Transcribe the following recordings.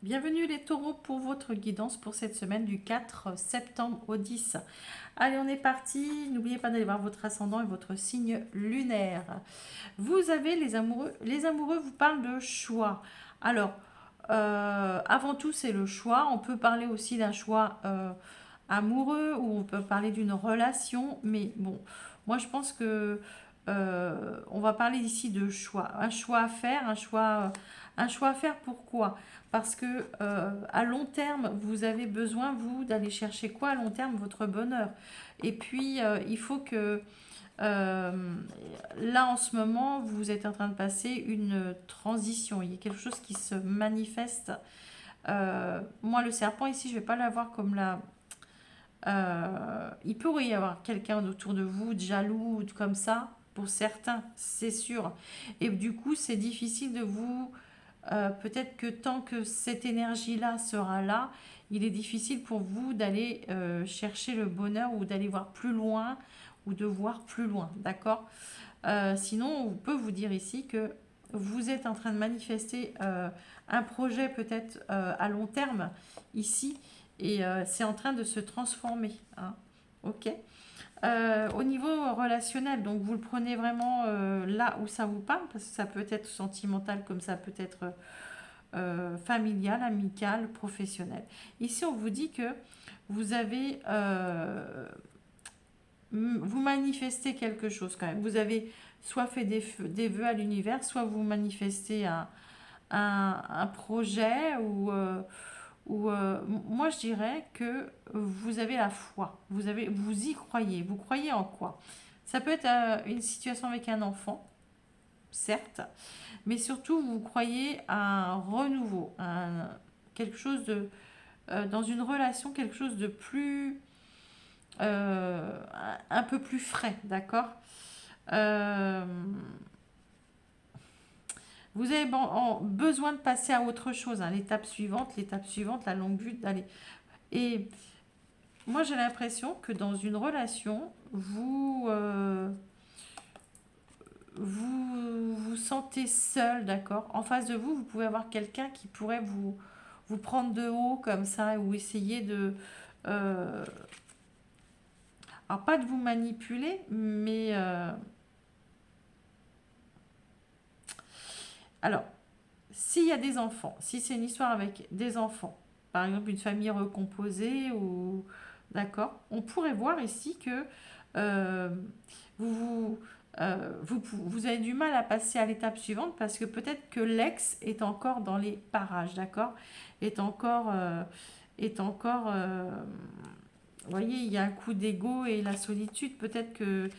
Bienvenue les taureaux pour votre guidance pour cette semaine du 4 septembre au 10. Allez, on est parti. N'oubliez pas d'aller voir votre ascendant et votre signe lunaire. Vous avez les amoureux. Les amoureux vous parlent de choix. Alors, avant tout, c'est le choix. On peut parler aussi d'un choix amoureux ou on peut parler d'une relation. Mais bon, moi je pense que on va parler ici de choix. Un choix à faire, un choix à faire pourquoi? Parce que à long terme, vous avez besoin, vous, d'aller chercher quoi à long terme? Votre bonheur. Et puis, il faut que euh, là, en ce moment, vous êtes en train de passer une transition. Il y a quelque chose qui se manifeste. Moi, le serpent, ici, je ne vais pas l'avoir comme la... il pourrait y avoir quelqu'un autour de vous, de jaloux, ou comme ça, pour certains, c'est sûr. Et du coup, c'est difficile de vous... peut-être que tant que cette énergie-là sera là, il est difficile pour vous d'aller chercher le bonheur ou d'aller voir plus loin ou de voir plus loin, d'accord? Sinon, on peut vous dire ici que vous êtes en train de manifester un projet peut-être à long terme ici et c'est en train de se transformer, hein. Ok. Au niveau relationnel, donc vous le prenez vraiment là où ça vous parle, parce que ça peut être sentimental comme ça peut être familial, amical, professionnel. Ici, on vous dit que vous avez vous manifestez quelque chose quand même. Vous avez soit fait des vœux à l'univers, soit vous manifestez un projet ou moi je dirais que vous avez la foi. Vous y croyez. Vous croyez en quoi? Ça peut être une situation avec un enfant, certes, mais surtout vous croyez à un renouveau, quelque chose de dans une relation, quelque chose de plus un peu plus frais, d'accord? Euh, vous avez besoin de passer à autre chose, hein, l'étape suivante, la longue vue d'aller. Et moi, j'ai l'impression que dans une relation, vous vous sentez seul, d'accord? En face de vous, vous pouvez avoir quelqu'un qui pourrait vous prendre de haut comme ça ou essayer de... euh, alors, pas de vous manipuler, mais... alors, s'il y a des enfants, si c'est une histoire avec des enfants, par exemple une famille recomposée ou d'accord, on pourrait voir ici que euh, vous, vous avez du mal à passer à l'étape suivante parce que peut-être que l'ex est encore dans les parages, d'accord, est encore, vous voyez, il y a un coup d'ego et la solitude. Peut-être que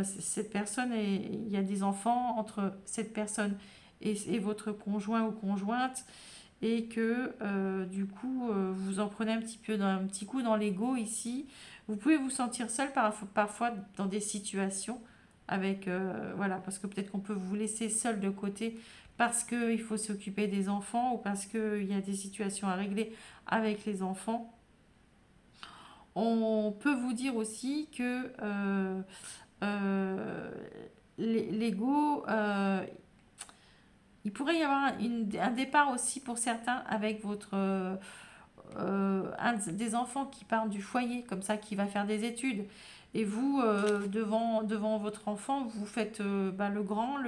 cette personne, il y a des enfants entre cette personne et votre conjoint ou conjointe, et que du coup, vous en prenez un petit peu, un petit coup dans l'ego ici. Vous pouvez vous sentir seul parfois dans des situations avec, voilà, parce que peut-être qu'on peut vous laisser seul de côté parce qu'il faut s'occuper des enfants ou parce qu'il y a des situations à régler avec les enfants. On peut vous dire aussi que euh, l'ego, il pourrait y avoir un départ aussi pour certains avec des enfants qui partent du foyer, comme ça, qui va faire des études. Et vous, devant votre enfant, vous faites le grand,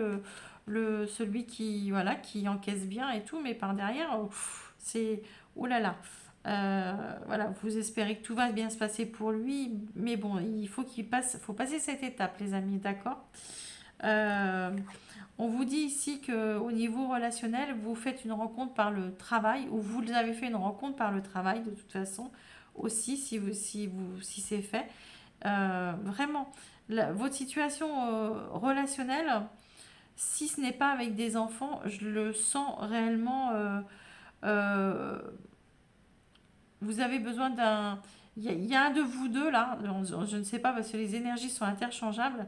celui qui, voilà, qui encaisse bien et tout, mais par derrière, c'est... Oh là là. Voilà, vous espérez que tout va bien se passer pour lui, mais bon, faut passer cette étape, les amis, d'accord? Euh, on vous dit ici que au niveau relationnel, vous faites une rencontre par le travail ou vous avez fait une rencontre par le travail de toute façon aussi si c'est fait. Vraiment, votre situation relationnelle, si ce n'est pas avec des enfants, je le sens réellement. Euh, vous avez besoin d'un. Il y a un de vous deux là, je ne sais pas parce que les énergies sont interchangeables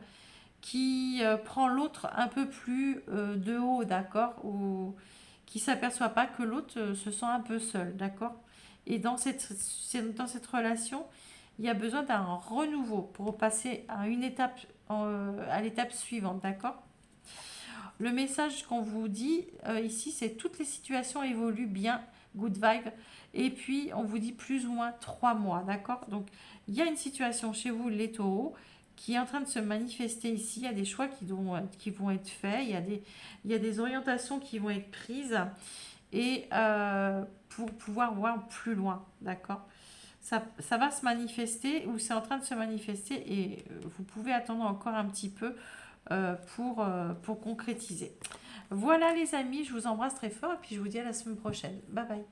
qui prend l'autre un peu plus de haut, d'accord? Ou qui s'aperçoit pas que l'autre se sent un peu seul, d'accord? Et dans cette relation, il y a besoin d'un renouveau pour passer à une étape, à l'étape suivante, d'accord? Le message qu'on vous dit ici, c'est toutes les situations évoluent bien, good vibe. Et puis, on vous dit plus ou moins 3 mois, d'accord? Donc, il y a une situation chez vous, les taureaux, qui est en train de se manifester ici. Il y a des choix qui vont être faits, il y a des orientations qui vont être prises et pour pouvoir voir plus loin, d'accord? Ça va se manifester ou c'est en train de se manifester et vous pouvez attendre encore un petit peu pour concrétiser. Voilà les amis, je vous embrasse très fort et puis je vous dis à la semaine prochaine. Bye bye.